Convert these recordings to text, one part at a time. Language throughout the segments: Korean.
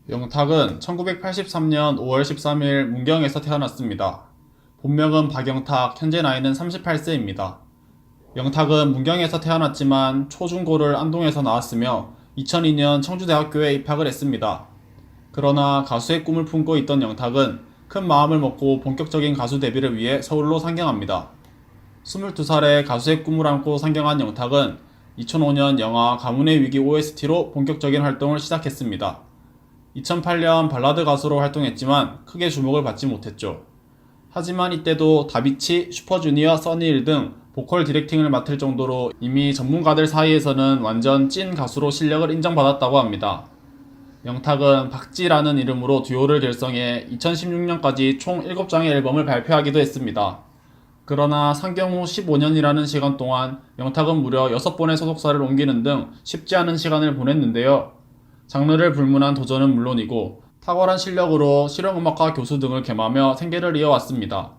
영탁은 1983년 5월 13일 문경에서 태어났습니다. 본명은 박영탁, 현재 나이는 38세입니다. 영탁은 문경에서 태어났지만 초중고를 안동에서 나왔으며 2002년 청주대학교에 입학을 했습니다. 그러나 가수의 꿈을 품고 있던 영탁은 큰 마음을 먹고 본격적인 가수 데뷔를 위해 서울로 상경합니다. 22살에 가수의 꿈을 안고 상경한 영탁은 2005년 영화 가문의 위기 OST로 본격적인 활동을 시작했습니다. 2008년 발라드 가수로 활동했지만 크게 주목을 받지 못했죠. 하지만 이때도 다비치, 슈퍼주니어, 써니힐 등 보컬 디렉팅을 맡을 정도로 이미 전문가들 사이에서는 완전 찐 가수로 실력을 인정받았다고 합니다. 영탁은 박지라는 이름으로 듀오를 결성해 2016년까지 총 7장의 앨범을 발표하기도 했습니다. 그러나 상경 후 15년이라는 시간 동안 영탁은 무려 6번의 소속사를 옮기는 등 쉽지 않은 시간을 보냈는데요. 장르를 불문한 도전은 물론이고 탁월한 실력으로 실용음악과 교수 등을 겸하며 생계를 이어왔습니다.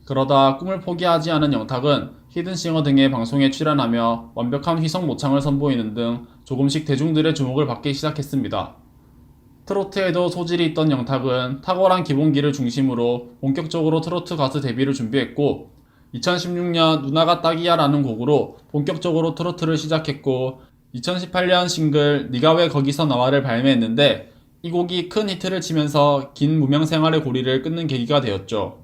그러다 꿈을 포기하지 않은 영탁은 히든싱어 등의 방송에 출연하며 완벽한 휘성 모창을 선보이는 등 조금씩 대중들의 주목을 받기 시작했습니다. 트로트에도 소질이 있던 영탁은 탁월한 기본기를 중심으로 본격적으로 트로트 가수 데뷔를 준비했고 2016년 누나가 딱이야라는 곡으로 본격적으로 트로트를 시작했고 2018년 싱글 네가 왜 거기서 나와를 발매했는데 이 곡이 큰 히트를 치면서 긴 무명 생활의 고리를 끊는 계기가 되었죠.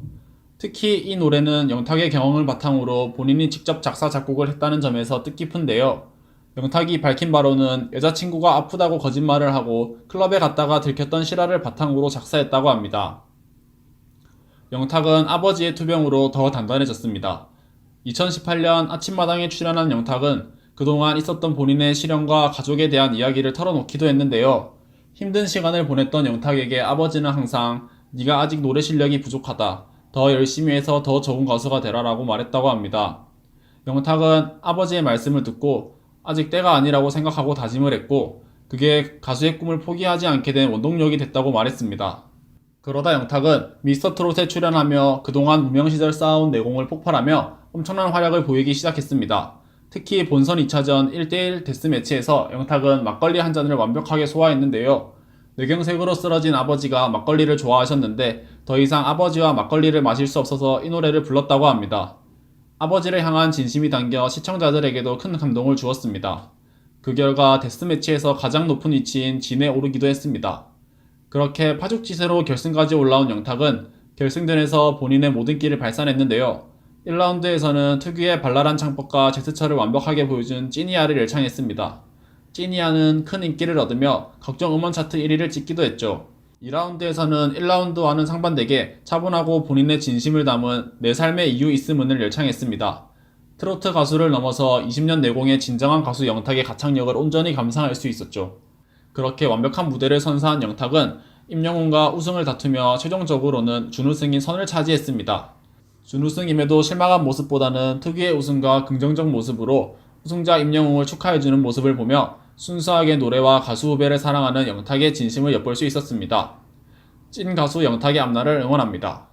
특히 이 노래는 영탁의 경험을 바탕으로 본인이 직접 작사 작곡을 했다는 점에서 뜻깊은데요. 영탁이 밝힌 바로는 여자친구가 아프다고 거짓말을 하고 클럽에 갔다가 들켰던 실화를 바탕으로 작사했다고 합니다. 영탁은 아버지의 투병으로 더 단단해졌습니다. 2018년 아침마당에 출연한 영탁은 그동안 있었던 본인의 시련과 가족에 대한 이야기를 털어놓기도 했는데요. 힘든 시간을 보냈던 영탁에게 아버지는 항상 네가 아직 노래 실력이 부족하다. 더 열심히 해서 더 좋은 가수가 되라라고 말했다고 합니다. 영탁은 아버지의 말씀을 듣고 아직 때가 아니라고 생각하고 다짐을 했고 그게 가수의 꿈을 포기하지 않게 된 원동력이 됐다고 말했습니다. 그러다 영탁은 미스터트롯에 출연하며 그동안 무명 시절 쌓아온 내공을 폭발하며 엄청난 활약을 보이기 시작했습니다. 특히 본선 2차전 1대1 데스매치에서 영탁은 막걸리 한 잔을 완벽하게 소화했는데요. 뇌경색으로 쓰러진 아버지가 막걸리를 좋아하셨는데 더 이상 아버지와 막걸리를 마실 수 없어서 이 노래를 불렀다고 합니다. 아버지를 향한 진심이 담겨 시청자들에게도 큰 감동을 주었습니다. 그 결과 데스매치에서 가장 높은 위치인 진에 오르기도 했습니다. 그렇게 파죽지세로 결승까지 올라온 영탁은 결승전에서 본인의 모든 끼를 발산했는데요. 1라운드에서는 특유의 발랄한 창법과 제스처를 완벽하게 보여준 찐이야를 열창했습니다. 찐이야는 큰 인기를 얻으며 각종 음원 차트 1위를 찍기도 했죠. 2라운드에서는 1라운드와는 상반되게 차분하고 본인의 진심을 담은 내 삶의 이유 있음은을 열창했습니다. 트로트 가수를 넘어서 20년 내공의 진정한 가수 영탁의 가창력을 온전히 감상할 수 있었죠. 그렇게 완벽한 무대를 선사한 영탁은 임영웅과 우승을 다투며 최종적으로는 준우승인 선을 차지했습니다. 준우승임에도 실망한 모습보다는 특유의 웃음과 긍정적 모습으로 우승자 임영웅을 축하해주는 모습을 보며 순수하게 노래와 가수 후배를 사랑하는 영탁의 진심을 엿볼 수 있었습니다. 찐 가수 영탁의 앞날을 응원합니다.